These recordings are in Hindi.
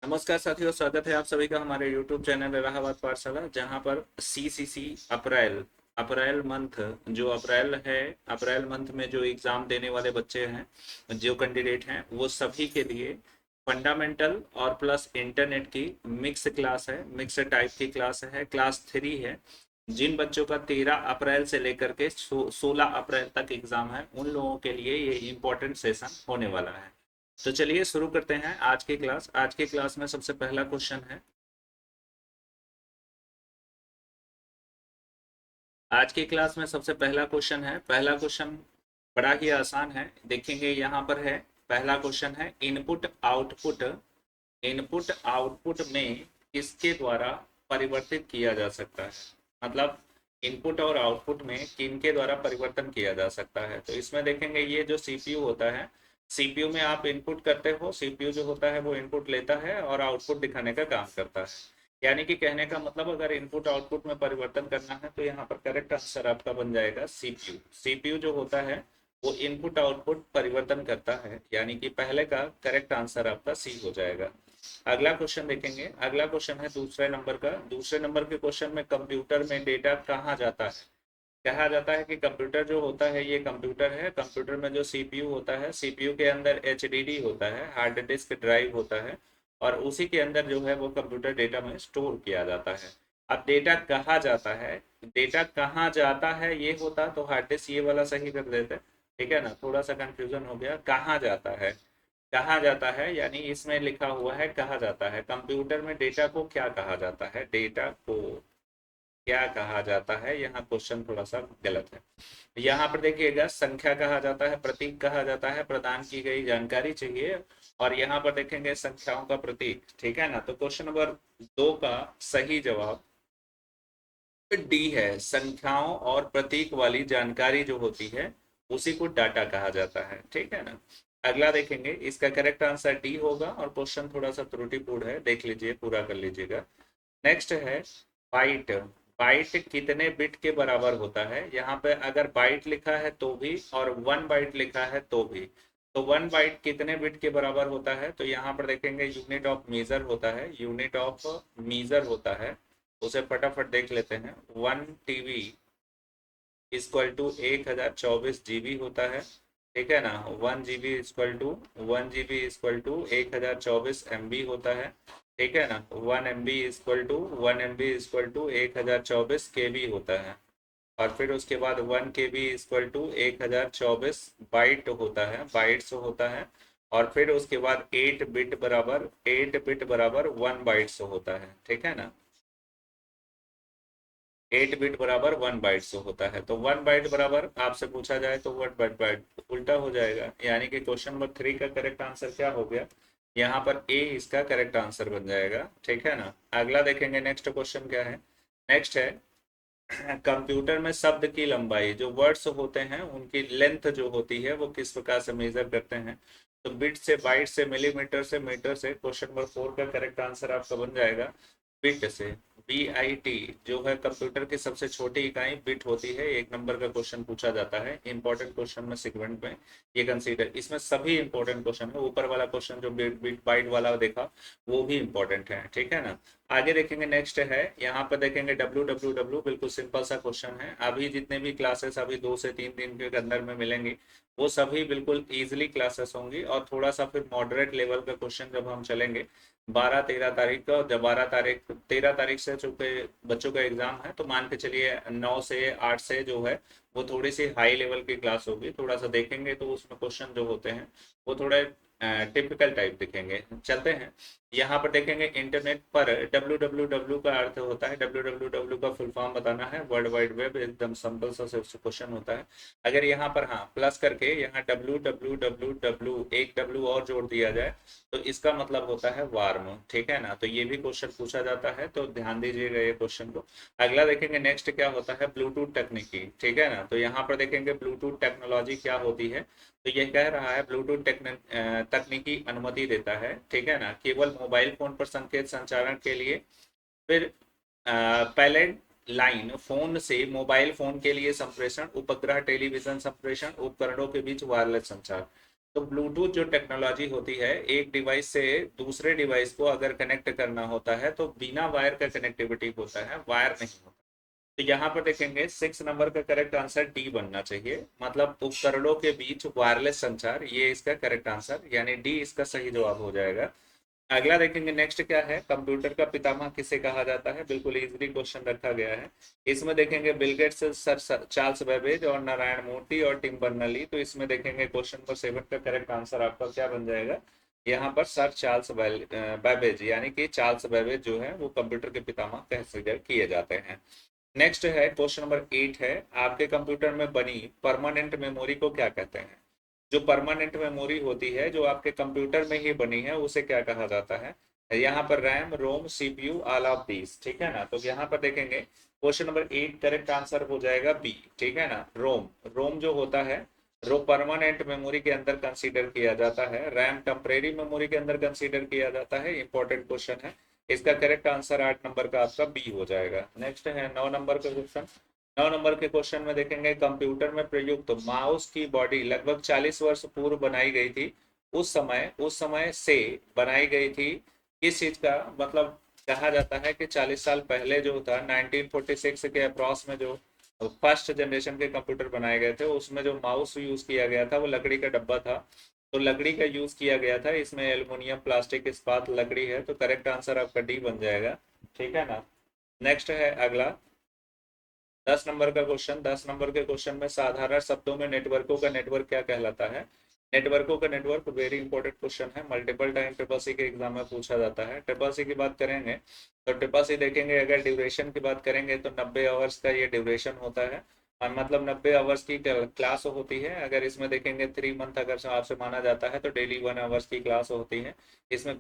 नमस्कार साथियों, स्वागत है आप सभी का हमारे YouTube चैनल इलाहाबाद पाठशाला, जहां पर CCC अप्रैल अप्रैल मंथ जो अप्रैल है, अप्रैल मंथ में जो एग्ज़ाम देने वाले बच्चे हैं, जो कैंडिडेट हैं, वो सभी के लिए फंडामेंटल और प्लस इंटरनेट की मिक्स क्लास है। मिक्स टाइप की क्लास है, क्लास 3 है। जिन बच्चों का 13 अप्रैल से लेकर के 16 अप्रैल तक एग्ज़ाम है, उन लोगों के लिए ये इम्पोर्टेंट सेशन होने वाला है। तो चलिए शुरू करते हैं आज की क्लास। आज की क्लास में सबसे पहला क्वेश्चन है, आज की क्लास में सबसे पहला क्वेश्चन है, पहला क्वेश्चन बड़ा ही आसान है। देखेंगे यहाँ पर है, पहला क्वेश्चन है इनपुट आउटपुट, इनपुट आउटपुट में किसके द्वारा परिवर्तित किया जा सकता है। मतलब इनपुट और आउटपुट में किनके द्वारा परिवर्तन किया जा सकता है। तो इसमें देखेंगे ये जो सीपीयू होता है, सीपीयू में आप इनपुट करते हो, सीपीयू जो होता है वो इनपुट लेता है और आउटपुट दिखाने का काम करता है। यानी कि कहने का मतलब अगर इनपुट आउटपुट में परिवर्तन करना है तो यहाँ पर करेक्ट आंसर आपका बन जाएगा सीपीयू। सीपीयू जो होता है वो इनपुट आउटपुट परिवर्तन करता है, यानी कि पहले का करेक्ट आंसर आपका सी हो जाएगा। अगला क्वेश्चन देखेंगे, अगला क्वेश्चन है दूसरे नंबर का। दूसरे नंबर के क्वेश्चन में कंप्यूटर में डेटा कहाँ जाता है। कहा जाता है कि कंप्यूटर जो होता है ये कंप्यूटर है, कंप्यूटर में जो सीपीयू होता है, सीपीयू के अंदर एचडीडी होता है, हार्ड डिस्क ड्राइव होता है, और उसी के अंदर जो है वो कंप्यूटर डेटा में स्टोर किया जाता है। अब डेटा कहाँ जाता है, डेटा कहाँ जाता है ये होता तो हार्ड डिस्क ये वाला सही कर देते। ठीक है ना, थोड़ा सा कंफ्यूजन हो गया। कहाँ जाता है, कहा जाता है यानी इसमें लिखा हुआ है कहा जाता है। कंप्यूटर में डेटा को क्या कहा जाता है, डेटा को क्या कहा जाता है, यहाँ क्वेश्चन थोड़ा सा गलत है। यहाँ पर देखिएगा संख्या कहा जाता है, प्रतीक कहा जाता है, प्रदान की गई जानकारी चाहिए। और यहाँ पर देखेंगे संख्याओं का प्रतीक। ठीक है ना, तो क्वेश्चन नंबर 2 का सही जवाब डी है। संख्याओं और प्रतीक वाली जानकारी जो होती है उसी को डाटा कहा जाता है। ठीक है ना। अगला देखेंगे, इसका करेक्ट आंसर डी होगा और क्वेश्चन थोड़ा सा त्रुटिपूर्ण है, देख लीजिए, पूरा कर लीजिएगा। नेक्स्ट है बाइट। बाइट कितने बिट के बराबर होता है। यहाँ पे अगर बाइट लिखा है तो भी और 1 बाइट लिखा है तो भी, तो 1 बाइट कितने बिट के बराबर होता है। तो यहाँ पर देखेंगे यूनिट ऑफ मेजर होता है, यूनिट ऑफ मेजर होता है, उसे फटाफट देख लेते हैं। 1 TB इक्वल टू 1024 GB होता है। ठीक है ना, 1 GB equal to 1 GB equal to 1024 MB होता है। ठीक है ना, 1 MB equal to 1 MB equal to 1024 KB होता है। और फिर उसके बाद 1 KB इक्वल टू 1024 बाइट होता है, बाइट्स होता है। और फिर उसके बाद 8 बिट बराबर 1 बाइट्स होता है। ठीक है ना, 8 बिट बराबर 1 बाइट होता है। तो 1 बाइट बराबर आपसे पूछा जाए तो 1 बाइट बाइट उल्टा हो जाएगा, यानी कि क्वेश्चन नंबर 3 का करेक्ट आंसर क्या हो गया, यहाँ पर ए इसका करेक्ट आंसर बन जाएगा। ठीक है ना। अगला देखेंगे, नेक्स्ट क्वेश्चन क्या है। नेक्स्ट है कंप्यूटर में शब्द की लंबाई, जो वर्ड्स होते हैं उनकी लेंथ जो होती है वो किस प्रकार से मेजर करते हैं। तो बिट से, बाइट से, मिलीमीटर से, मीटर से। क्वेश्चन नंबर 4 का करेक्ट आंसर आपका बन जाएगा बिट से। BIT जो है कंप्यूटर की सबसे छोटी इकाई बिट होती है। 1 नंबर का क्वेश्चन पूछा जाता है इंपॉर्टेंट क्वेश्चन में, सेगमेंट में ये कंसीडर। इसमें सभी इंपॉर्टेंट क्वेश्चन है, ऊपर वाला क्वेश्चन जो बिट बिट बाइट वाला देखा वो भी इंपॉर्टेंट है। ठीक है ना। आगे देखेंगे, नेक्स्ट है, यहाँ पर देखेंगे WWW, बिल्कुल सिंपल सा क्वेश्चन है। अभी जितने भी क्लासेस अभी 2 से 3 दिन के अंदर में मिलेंगी वो सभी बिल्कुल इजीली क्लासेस होंगी, और थोड़ा सा फिर मॉडरेट लेवल का क्वेश्चन जब हम चलेंगे 12-13 तारीख का। जब 12 तारीख 13 तारीख से चूंकि बच्चों का एग्जाम है, तो मान के चलिए 9 से 8 से जो है वो थोड़ी सी हाई लेवल की क्लास होगी। थोड़ा सा देखेंगे तो उसमें क्वेश्चन जो होते हैं वो थोड़े टिपिकल टाइप दिखेंगे। चलते हैं, यहाँ पर देखेंगे इंटरनेट पर WWW का अर्थ होता है, WWW का फुल फॉर्म बताना है, वर्ल्ड वाइड वेब, एकदम सिंपल सा क्वेश्चन होता है। अगर यहाँ पर हाँ प्लस करके यहाँ WWWW एक W और जोड़ दिया जाए तो इसका मतलब होता है वार्म। ठीक है ना, तो ये भी क्वेश्चन पूछा जाता है, तो ध्यान दीजिएगा ये क्वेश्चन को। अगला देखेंगे, नेक्स्ट क्या होता है, ब्लूटूथ तकनीकी। ठीक है ना, तो यहाँ पर देखेंगे ब्लूटूथ टेक्नोलॉजी क्या होती है। तो ये कह रहा है ब्लूटूथ तकनीकी अनुमति देता है। ठीक है ना, केवल मोबाइल फोन पर संकेत संचारण के लिए। फिर पैलेट लाइन, फोन से मोबाइल फोन के लिए संप्रेषण, उपग्रह टेलीविजन संप्रेषण, उपकरणों के बीच वायरलेस संचार। तो ब्लूटूथ जो टेक्नोलॉजी होती है, एक डिवाइस से दूसरे डिवाइस को अगर कनेक्ट करना होता है तो बिना वायर का कनेक्टिविटी होता है, वायर नहीं होता। तो यहाँ पर देखेंगे 6 नंबर का करेक्ट आंसर डी बनना चाहिए, मतलब उपकरणों के बीच वायरलेस संचार, ये इसका करेक्ट आंसर यानी डी इसका सही जवाब हो जाएगा। अगला देखेंगे नेक्स्ट क्या है, कंप्यूटर का पितामह किसे कहा जाता है, बिल्कुल इजीली क्वेश्चन रखा गया है। इसमें देखेंगे Bill Gates, sir Charles Babbage और नारायण मूर्ति और टिम बर्नर्ली। तो इसमें देखेंगे क्वेश्चन नंबर 7 का करेक्ट आंसर आपका क्या बन जाएगा, यहाँ पर सर चार्ल्स बेबेज यानी कि चार्ल्स बेबेज जो है वो कंप्यूटर के पितामह कंसिडर किए जाते हैं। नेक्स्ट है क्वेश्चन नंबर 8 है, आपके कंप्यूटर में बनी परमानेंट मेमोरी को क्या कहते हैं। जो परमानेंट मेमोरी होती है जो आपके कंप्यूटर में ही बनी है उसे क्या कहा जाता है। यहाँ पर RAM, ROM, CPU, all of these, ठीक है ना। तो यहाँ पर देखेंगे क्वेश्चन नंबर 8 करेक्ट आंसर हो जाएगा बी, ठीक है ना। रोम, रोम जो होता है रो परमानेंट मेमोरी के अंदर कंसीडर किया जाता है, रैम टेम्परेरी मेमोरी के अंदर कंसीडर किया जाता है। इंपॉर्टेंट क्वेश्चन है, इसका करेक्ट आंसर 8 नंबर का आपका बी हो जाएगा। नेक्स्ट है 9 नंबर का क्वेश्चन। 9 नंबर के क्वेश्चन में देखेंगे कंप्यूटर में प्रयुक्त माउस की बॉडी लगभग 40 वर्ष पूर्व बनाई गई थी। उस समय से बनाई गई थी, किस चीज का मतलब कहा जाता है कि 40 साल पहले जो था 1946 के अप्रॉक्स में जो फर्स्ट जनरेशन के कंप्यूटर बनाए गए थे उसमें जो माउस यूज किया गया था वो लकड़ी का डब्बा था। तो लकड़ी का यूज किया गया था, इसमें एल्युमिनियम, प्लास्टिक, इस्पात, लकड़ी है। तो करेक्ट आंसर आपका डी बन जाएगा, ठीक है ना। नेक्स्ट है अगला 10 नंबर का क्वेश्चन। 10 नंबर के क्वेश्चन में साधारण शब्दों में नेटवर्कों का नेटवर्क क्या कहलाता है। नेटवर्कों का नेटवर्क वेरी इंपॉर्टेंट क्वेश्चन है, मल्टीपल टाइम ट्रिपल सी के एग्जाम में पूछा जाता है। ट्रिपल सी की बात करेंगे तो ट्रिपल सी देखेंगे, अगर ड्यूरेशन की बात करेंगे तो 90 आवर्स का ये ड्यूरेशन होता है, और मतलब 90 आवर्स की क्लास होती है। अगर इसमें देखेंगे 3 मंथ अगर आपसे माना जाता है तो डेली 1 आवर्स की क्लास होती है। इसमें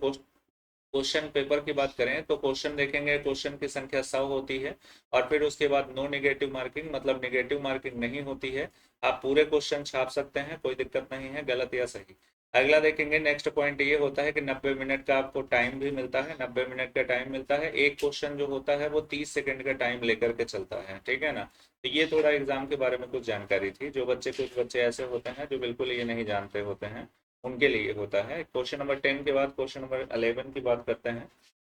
क्वेश्चन पेपर की बात करें तो क्वेश्चन देखेंगे, क्वेश्चन की संख्या 100 होती है, और फिर उसके बाद नो नेगेटिव मार्किंग, मतलब नेगेटिव मार्किंग नहीं होती है। आप पूरे क्वेश्चन छाप सकते हैं, कोई दिक्कत नहीं है, गलत या सही। अगला देखेंगे नेक्स्ट पॉइंट ये होता है कि 90 मिनट का आपको टाइम भी मिलता है, 90 मिनट का टाइम मिलता है। एक क्वेश्चन जो होता है वो 30 सेकंड का टाइम लेकर के चलता है, ठीक है ना। तो ये थोड़ा एग्जाम के बारे में कुछ जानकारी थी, जो बच्चे कुछ बच्चे ऐसे होते हैं जो बिल्कुल ये नहीं जानते होते हैं उनके लिए होता है। क्वेश्चन नंबर 10 के बाद क्वेश्चन नंबर 11 की बात करते हैं।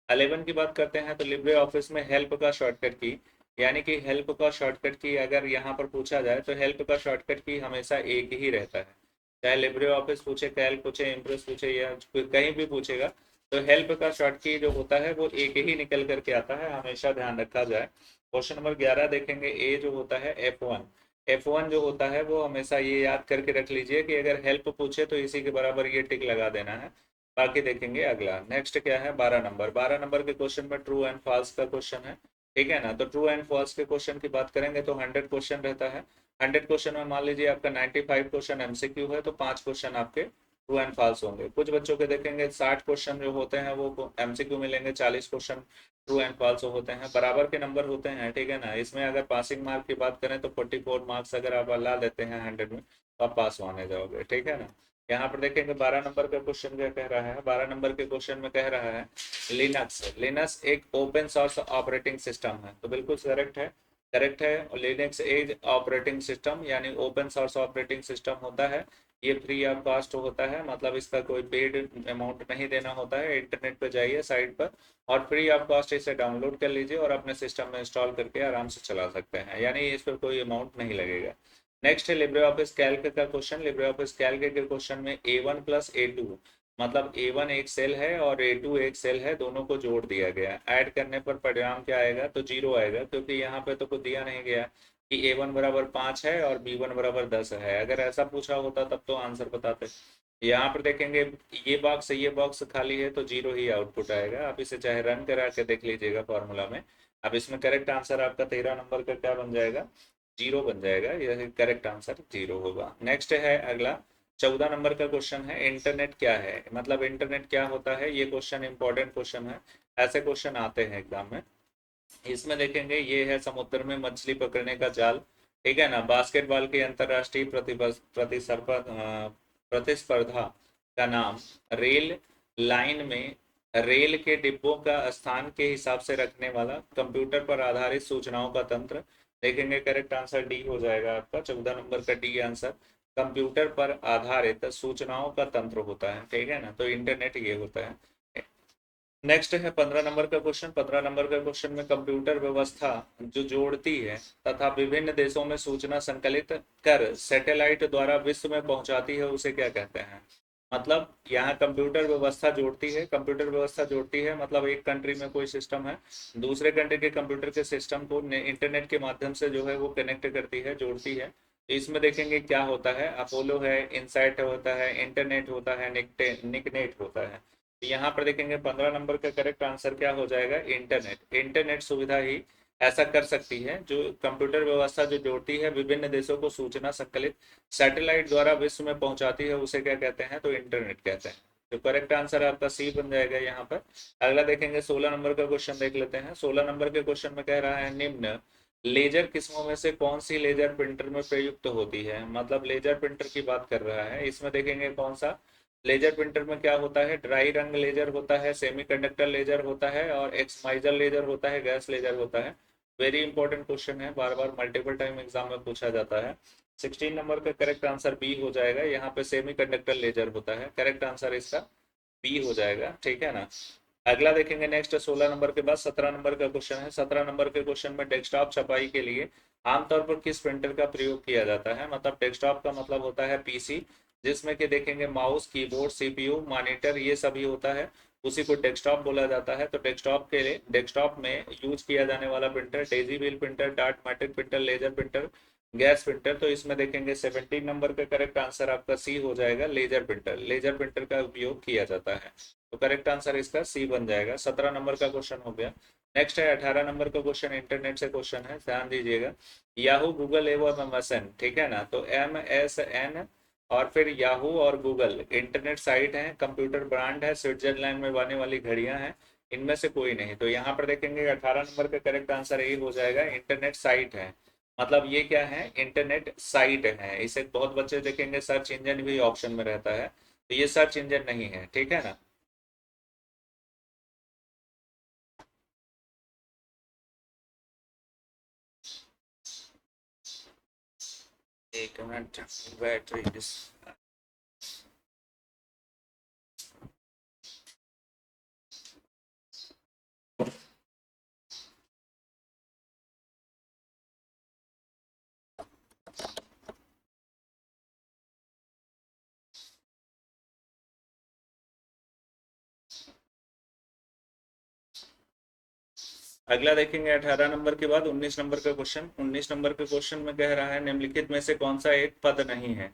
11 की बात करते हैं तो लिब्रे ऑफिस में हेल्प का शॉर्टकट की, यानी कि हेल्प का शॉर्टकट की अगर यहाँ पर पूछा जाए तो हेल्प का शॉर्टकट की हमेशा एक ही रहता है। चाहे लिब्रे ऑफिस पूछे, कैल्क पूछे, इम्प्रेस पूछे या कहीं भी पूछेगा, तो हेल्प का शॉर्ट की जो होता है वो एक ही निकल करके आता है, हमेशा ध्यान रखा जाए। क्वेश्चन नंबर 11 देखेंगे, ए जो होता है F1, F1 जो होता है वो हमेशा ये याद करके रख लीजिए कि अगर हेल्प पूछे तो इसी के बराबर ये टिक लगा देना है। बाकी देखेंगे अगला नेक्स्ट क्या है 12 नंबर। 12 नंबर के क्वेश्चन में ट्रू एंड फॉल्स का क्वेश्चन है, ठीक है ना। तो ट्रू एंड फॉल्स के क्वेश्चन की बात करेंगे तो 100 क्वेश्चन रहता है। 100 क्वेश्चन में मान लीजिए आपका 95 क्वेश्चन एमसीक्यू है, तो 5 क्वेश्चन आपके ट्रू एंड फॉल्स होंगे। कुछ बच्चों के देखेंगे 60 क्वेश्चन जो होते हैं वो एमसीक्यू मिलेंगे, 40 क्वेश्चन ट्रू एंड फॉल्स होते हैं, बराबर के नंबर होते हैं, ठीक है ना। इसमें अगर पासिंग मार्क की बात करें तो 44 मार्क्स अगर आप ला लेते हैं 100 में तो आप पास होने जाओगे, ठीक है ना। यहाँ पर देखेंगे 12 नंबर का क्वेश्चन क्या कह रहा है। 12 नंबर के क्वेश्चन में कह रहा है लिनक्स, लिनक्स एक ओपन सोर्स ऑपरेटिंग सिस्टम है। तो बिल्कुल करेक्ट है, करेक्ट है। लिनक्स एज ऑपरेटिंग सिस्टम यानी ओपन सोर्स ऑपरेटिंग सिस्टम होता है। ये फ्री ऑफ कॉस्ट होता है, मतलब इसका कोई पेड अमाउंट नहीं देना होता है। इंटरनेट पर जाइए साइट पर और फ्री ऑफ कॉस्ट इसे डाउनलोड कर लीजिए और अपने सिस्टम में इंस्टॉल करके आराम से चला सकते हैं, यानी इस पर कोई अमाउंट नहीं लगेगा। नेक्स्ट है लिब्रे ऑफिस कैल्क का क्वेश्चन। लिब्रे ऑफिस कैल्क के क्वेश्चन में A1 + A2, मतलब A1 एक सेल है और A2 एक सेल है, दोनों को जोड़ दिया गया। ऐड करने पर परिणाम क्या आएगा, तो 0 आएगा, क्योंकि यहाँ पे तो कुछ दिया नहीं गया कि A1 बराबर 5 है और B1 बराबर 10 है। अगर ऐसा पूछा होता तब तो आंसर बताते। यहाँ पर देखेंगे ये बॉक्स खाली है तो 0 ही आउटपुट आएगा। आप इसे चाहे रन करा के देख लीजिएगा फॉर्मूला में। अब इसमें करेक्ट आंसर आपका 13 नंबर का क्या बन जाएगा, 0 बन जाएगा। यह करेक्ट आंसर 0 होगा। नेक्स्ट है अगला 14 नंबर का क्वेश्चन है इंटरनेट क्या है, मतलब इंटरनेट क्या होता है। ये क्वेश्चन इंपॉर्टेंट क्वेश्चन है, ऐसे क्वेश्चन आते हैं एग्जाम में। इसमें देखेंगे ये है समुद्र में मछली पकड़ने का जाल, ठीक है ना। बास्केटबॉल की अंतरराष्ट्रीय प्रतिस्पर्धा का नाम, रेल लाइन में रेल के डिब्बों का स्थान के हिसाब से रखने वाला कंप्यूटर पर आधारित सूचनाओं का तंत्र। देखेंगे करेक्ट आंसर डी हो जाएगा आपका, 14 नंबर का डी आंसर। कंप्यूटर पर आधारित सूचनाओं का तंत्र होता है, ठीक है ना, तो इंटरनेट ये होता है। नेक्स्ट है 15 नंबर का क्वेश्चन। 15 नंबर का क्वेश्चन में कंप्यूटर व्यवस्था जो जोड़ती है तथा विभिन्न देशों में सूचना संकलित कर सैटेलाइट द्वारा विश्व में पहुंचाती है, उसे क्या कहते हैं? मतलब यहाँ कंप्यूटर व्यवस्था जोड़ती है, कंप्यूटर व्यवस्था जोड़ती है मतलब एक कंट्री में कोई सिस्टम है, दूसरे कंट्री के कंप्यूटर के सिस्टम को इंटरनेट के माध्यम से जो है वो कनेक्ट करती है, जोड़ती है। तो इसमें देखेंगे क्या होता है, अपोलो है, इनसाइट होता है, इंटरनेट होता है, निकनेट होता है। यहाँ पर देखेंगे 15 नंबर का करेक्ट आंसर क्या हो जाएगा, इंटरनेट। इंटरनेट सुविधा ही ऐसा कर सकती है जो कंप्यूटर व्यवस्था जो जोड़ती है विभिन्न देशों को सूचना संकलित सैटेलाइट द्वारा विश्व में पहुंचाती है, उसे क्या कहते हैं, तो इंटरनेट कहते हैं। तो करेक्ट आंसर आपका सी बन जाएगा यहाँ पर। अगला देखेंगे 16 नंबर का क्वेश्चन देख लेते हैं। 16 नंबर के क्वेश्चन में कह रहा है निम्न लेजर किस्मों में से कौन सी लेजर प्रिंटर में प्रयुक्त होती है, मतलब लेजर प्रिंटर की बात कर रहा है। इसमें देखेंगे कौन सा लेजर प्रिंटर में क्या होता है, ड्राई रंग लेजर होता है, सेमीकंडक्टर लेजर होता है और एक्समाइजर लेजर होता है, गैस लेजर होता है। वेरी इंपॉर्टेंट क्वेश्चन है, बार बार मल्टीपल टाइम एग्जाम में पूछा जाता है। 16 नंबर का करेक्ट आंसर बी हो जाएगा, यहाँ पे सेमी कंडक्टर लेजर होता है, करेक्ट आंसर इसका बी हो जाएगा, ठीक है ना। अगला देखेंगे नेक्स्ट 16 नंबर के बाद 17 नंबर का क्वेश्चन है। 17 नंबर के क्वेश्चन में डेस्कटॉप छपाई के लिए आमतौर पर किस प्रिंटर का प्रयोग किया जाता है, मतलब डेस्कटॉप का मतलब होता है पीसी, जिसमें कि देखेंगे माउस, कीबोर्ड, सीपीयू, मॉनिटर ये सभी होता है, उसी को डेस्कटॉप बोला जाता है। तो डेस्कटॉप के लिए डेस्कटॉप में यूज किया जाने वाला प्रिंटर डेजी व्हील प्रिंटर, डार्ट matrix printer, laser printer, gas printer. तो इसमें देखेंगे 17 नंबर का करेक्ट आंसर आपका सी हो जाएगा, लेजर प्रिंटर। लेजर प्रिंटर का उपयोग किया जाता है, तो करेक्ट आंसर इसका सी बन जाएगा। 17 नंबर का क्वेश्चन हो गया। नेक्स्ट है 18 नंबर का क्वेश्चन, इंटरनेट से क्वेश्चन है, ध्यान दीजिएगा। याहू, गूगल एवं एमएसएन, ठीक है ना, तो एमएसएन और फिर याहू और गूगल इंटरनेट साइट है, कंप्यूटर ब्रांड है, स्विट्जरलैंड में बनने वाली घड़ियां हैं, इनमें से कोई नहीं। तो यहाँ पर देखेंगे 18 नंबर का करेक्ट आंसर ए हो जाएगा, इंटरनेट साइट है। मतलब ये क्या है, इंटरनेट साइट है। इसे बहुत बच्चे देखेंगे सर्च इंजन भी ऑप्शन में रहता है, तो ये सर्च इंजन नहीं है, ठीक है ना। एक मिनट, बैटरी अगला देखेंगे 18 नंबर के बाद 19 नंबर का क्वेश्चन। 19 नंबर के क्वेश्चन में कह रहा है निम्नलिखित में से कौन सा एक पद नहीं है,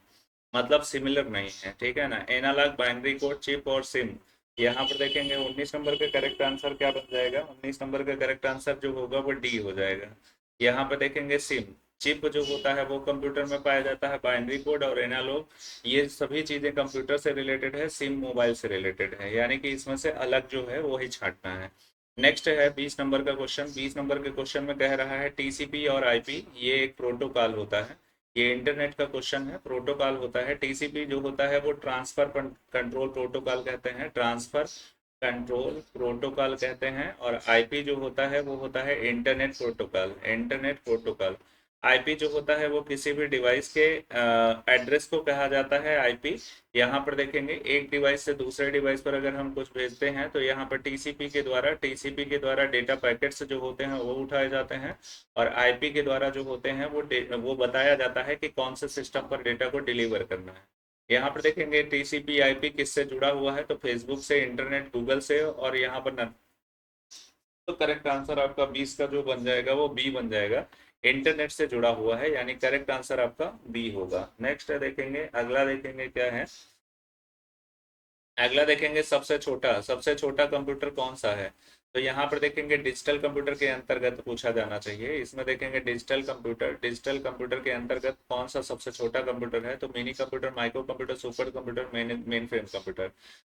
मतलब सिमिलर नहीं है, ठीक है ना। एनालॉग, बाइनरी कोड, चिप और सिम। यहाँ पर देखेंगे 19 नंबर का करेक्ट आंसर क्या बन जाएगा, 19 नंबर का करेक्ट आंसर जो होगा वो डी हो जाएगा। यहाँ पर देखेंगे सिम, चिप जो होता है वो कंप्यूटर में पाया जाता है, बाइनरी कोड और एनालॉग ये सभी चीजें कंप्यूटर से रिलेटेड है, सिम मोबाइल से रिलेटेड है, यानी कि इसमें से अलग जो है वो ही छांटना है। नेक्स्ट है 20 नंबर का क्वेश्चन। 20 नंबर के क्वेश्चन में कह रहा है टीसीपी और आईपी ये एक प्रोटोकॉल होता है, ये इंटरनेट का क्वेश्चन है, प्रोटोकॉल होता है। टीसीपी जो होता है वो ट्रांसफर कंट्रोल प्रोटोकॉल कहते हैं, ट्रांसफर कंट्रोल प्रोटोकॉल कहते हैं। और आईपी जो होता है वो होता है internet protocol, internet protocol. IP जो होता है वो किसी भी डिवाइस के एड्रेस को कहा जाता है, आईपी। यहाँ पर देखेंगे एक डिवाइस से दूसरे डिवाइस पर अगर हम कुछ भेजते हैं तो यहाँ पर टीसीपी के द्वारा डेटा पैकेट्स जो होते हैं वो उठाए जाते हैं, और आईपी के द्वारा जो होते हैं वो बताया जाता है कि कौन से सिस्टम पर डेटा को डिलीवर करना है। यहाँ पर देखेंगे टीसीपी आईपी किससे जुड़ा हुआ है, तो फेसबुक से, इंटरनेट, गूगल से, और यहाँ पर तो करेक्ट आंसर आपका 20 का जो बन जाएगा वो बी बन जाएगा, इंटरनेट से जुड़ा हुआ है, यानी करेक्ट आंसर आपका बी होगा। नेक्स्ट है देखेंगे, अगला देखेंगे क्या है। अगला देखेंगे सबसे छोटा कंप्यूटर कौन सा है। तो यहाँ पर देखेंगे डिजिटल कंप्यूटर के अंतर्गत पूछा जाना चाहिए। इसमें देखेंगे डिजिटल कंप्यूटर के अंतर्गत कौन सा सबसे छोटा कंप्यूटर है, तो mini computer, micro computer, super computer, main frame computer.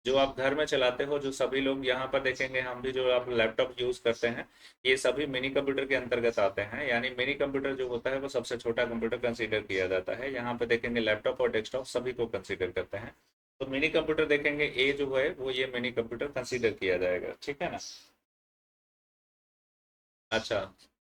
जो आप घर में चलाते हो, जो सभी लोग यहाँ पर देखेंगे, हम भी जो आप लैपटॉप यूज करते हैं, ये सभी मिनी कंप्यूटर के अंतर्गत आते हैं, यानी मिनी कंप्यूटर जो होता है वो सबसे छोटा कंप्यूटर कंसीडर किया जाता है। यहाँ पे देखेंगे लैपटॉप और डेस्कटॉप सभी को कंसीडर करते हैं, तो मिनी कंप्यूटर देखेंगे ए जो है वो ये मिनी कंप्यूटर कंसीडर किया जाएगा, ठीक है ना। अच्छा,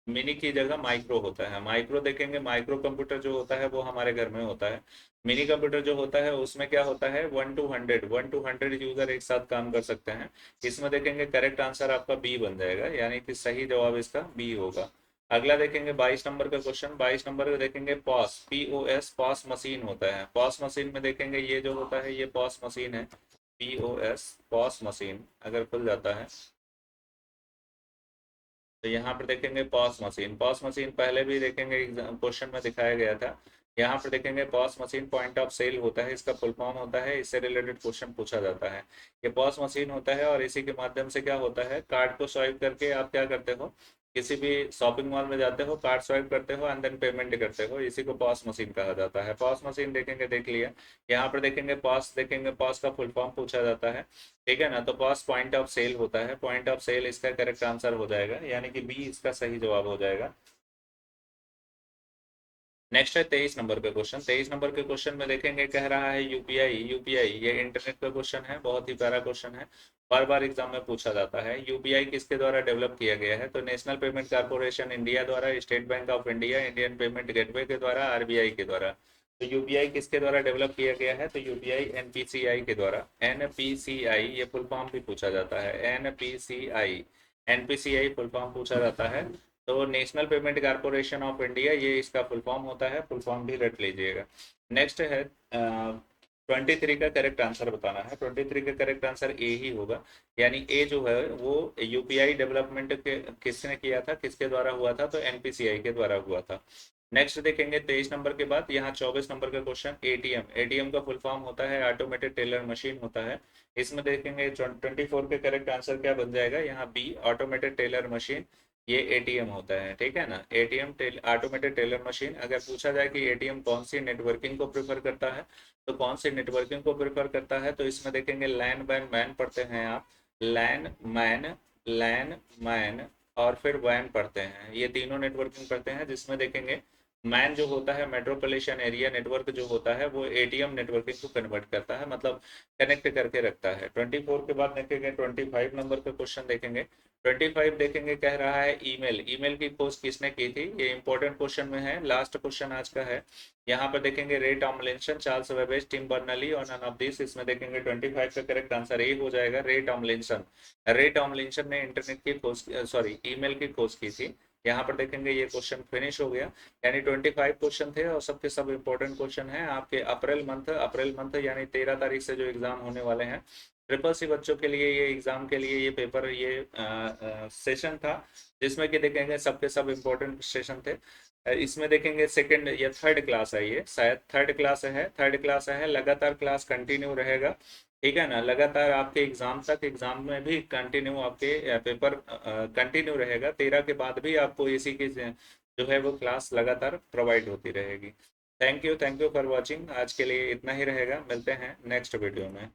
मिनी की जगह माइक्रो होता है। माइक्रो देखेंगे, माइक्रो कंप्यूटर जो होता है वो हमारे घर में होता है। मिनी कंप्यूटर जो होता है उसमें क्या होता है, 1 to 100 यूजर एक साथ काम कर सकते हैं। इसमें देखेंगे करेक्ट आंसर आपका बी बन जाएगा, यानी कि सही जवाब इसका बी होगा। अगला देखेंगे 22 नंबर का क्वेश्चन। 22 नंबर का देखेंगे पॉस, POS, पॉस मशीन होता है। पॉस मशीन में देखेंगे ये जो होता है ये पॉस मशीन है, POS, पॉस मशीन अगर खुल जाता है तो यहाँ पर देखेंगे पॉस मशीन। पॉस मशीन पहले भी देखेंगे क्वेश्चन में दिखाया गया था। यहाँ पर देखेंगे POS machine point of sale होता है, इसका फुल फॉर्म होता है, इससे रिलेटेड क्वेश्चन पूछा जाता है। ये पॉस मशीन होता है और इसी के माध्यम से क्या होता है, कार्ड को स्वाइप करके आप क्या करते हो, किसी भी शॉपिंग मॉल में जाते हो, कार्ड स्वाइप करते हो एंड देन पेमेंट करते हो, इसी को पॉस मशीन कहा जाता है। पॉस मशीन देखेंगे, देख लिया। यहाँ पर देखेंगे पॉस, देखेंगे पॉस का फुल फॉर्म पूछा जाता है, ठीक है ना। तो पास पॉइंट ऑफ सेल होता है, पॉइंट ऑफ सेल इसका करेक्ट आंसर हो जाएगा, यानी कि बी इसका सही जवाब हो जाएगा। नेक्स्ट है 23 नंबर का क्वेश्चन। 23 नंबर के क्वेश्चन में देखेंगे कह रहा है यूपीआई। यूपीआई ये इंटरनेट का क्वेश्चन है, बहुत ही प्यारा क्वेश्चन है, बार बार एग्जाम में पूछा जाता है। यूपीआई किसके द्वारा डेवलप किया गया है, तो नेशनल पेमेंट कॉर्पोरेशन इंडिया द्वारा, state bank of India, Indian payment gateway के द्वारा, आरबीआई के द्वारा। तो यूपीआई किसके द्वारा डेवलप किया गया है, तो यूपीआई एनपीसीआई के द्वारा। एनपीसीआई ये फुल फॉर्म भी पूछा जाता है, एनपीसीआई, एनपीसीआई फुल फॉर्म पूछा जाता है। तो national payment corporation of India ये इसका फुल फॉर्म होता है, फुल फॉर्म भी रट लीजिएगा। नेक्स्ट है 23 का करेक्ट आंसर बताना है। 23 का करेक्ट आंसर ए ही होगा, यानी ए जो है वो यूपीआई डेवलपमेंट के किसने किया था, किसके द्वारा हुआ था, तो एनपीसीआई के द्वारा हुआ था। नेक्स्ट देखेंगे 23 नंबर के बाद यहाँ 24 नंबर का क्वेश्चन, एटीएम। एटीएम का फुल फॉर्म होता है ऑटोमेटेड टेलर मशीन होता है। इसमें देखेंगे 24 के करेक्ट आंसर क्या बन जाएगा, यहाँ बी, ऑटोमेटेड टेलर मशीन, ये एटीएम होता है, ठीक है ना। ATM automated teller machine. अगर पूछा जाए कि एटीएम कौन सी नेटवर्किंग को प्रेफर करता है, तो कौन सी नेटवर्किंग को प्रेफर करता है, तो इसमें देखेंगे लैन वैन मैन पढ़ते हैं आप, लैन मैन, लैन मैन और फिर वैन पढ़ते हैं, ये तीनों नेटवर्किंग पढ़ते हैं। जिसमें देखेंगे मैन जो होता है मेट्रोपोलिटन एरिया नेटवर्क जो होता है वो एटीएम नेटवर्किंग को कन्वर्ट करता है, मतलब कनेक्ट करके रखता है। 24 के बाद देखेंगे 25 नंबर का क्वेश्चन देखेंगे। 25 देखेंगे कह रहा है ईमेल। ईमेल की खोज किसने की थी, ये इंपॉर्टेंट क्वेश्चन में है, लास्ट क्वेश्चन आज का है। यहाँ पर देखेंगे रे टॉमलिंसन, चार्ल्स वेबेज, टिम बर्नली और नन ऑफ दिस। इसमें देखेंगे 25 का करेक्ट आंसर ए हो जाएगा, रे टॉमलिंसन। रे टॉमलिंसन ने इंटरनेट की खोज, सॉरी ईमेल की खोज की थी। यहाँ पर देखेंगे ये क्वेश्चन फिनिश हो गया, यानी 25 क्वेश्चन थे और सबके सब इम्पोर्टेंट क्वेश्चन हैं आपके अप्रैल मंथ यानी 13 तारीख से जो एग्जाम होने वाले हैं। ट्रिपल सी बच्चों के लिए ये एग्जाम के लिए ये पेपर, ये सेशन था, जिसमें कि देखेंगे सबके सब इम्पोर्टेंट सेशन थे। इसमें देखेंगे सेकंड या थर्ड क्लास है, ये शायद थर्ड क्लास है, थर्ड क्लास है, लगातार क्लास कंटिन्यू रहेगा, ठीक है ना। लगातार आपके एग्जाम तक, एग्जाम में भी कंटिन्यू आपके पेपर कंटिन्यू रहेगा, 13 के बाद भी आपको इसी की जो है वो क्लास लगातार प्रोवाइड होती रहेगी। Thank you for watching. आज के लिए इतना ही रहेगा, मिलते हैं नेक्स्ट वीडियो में।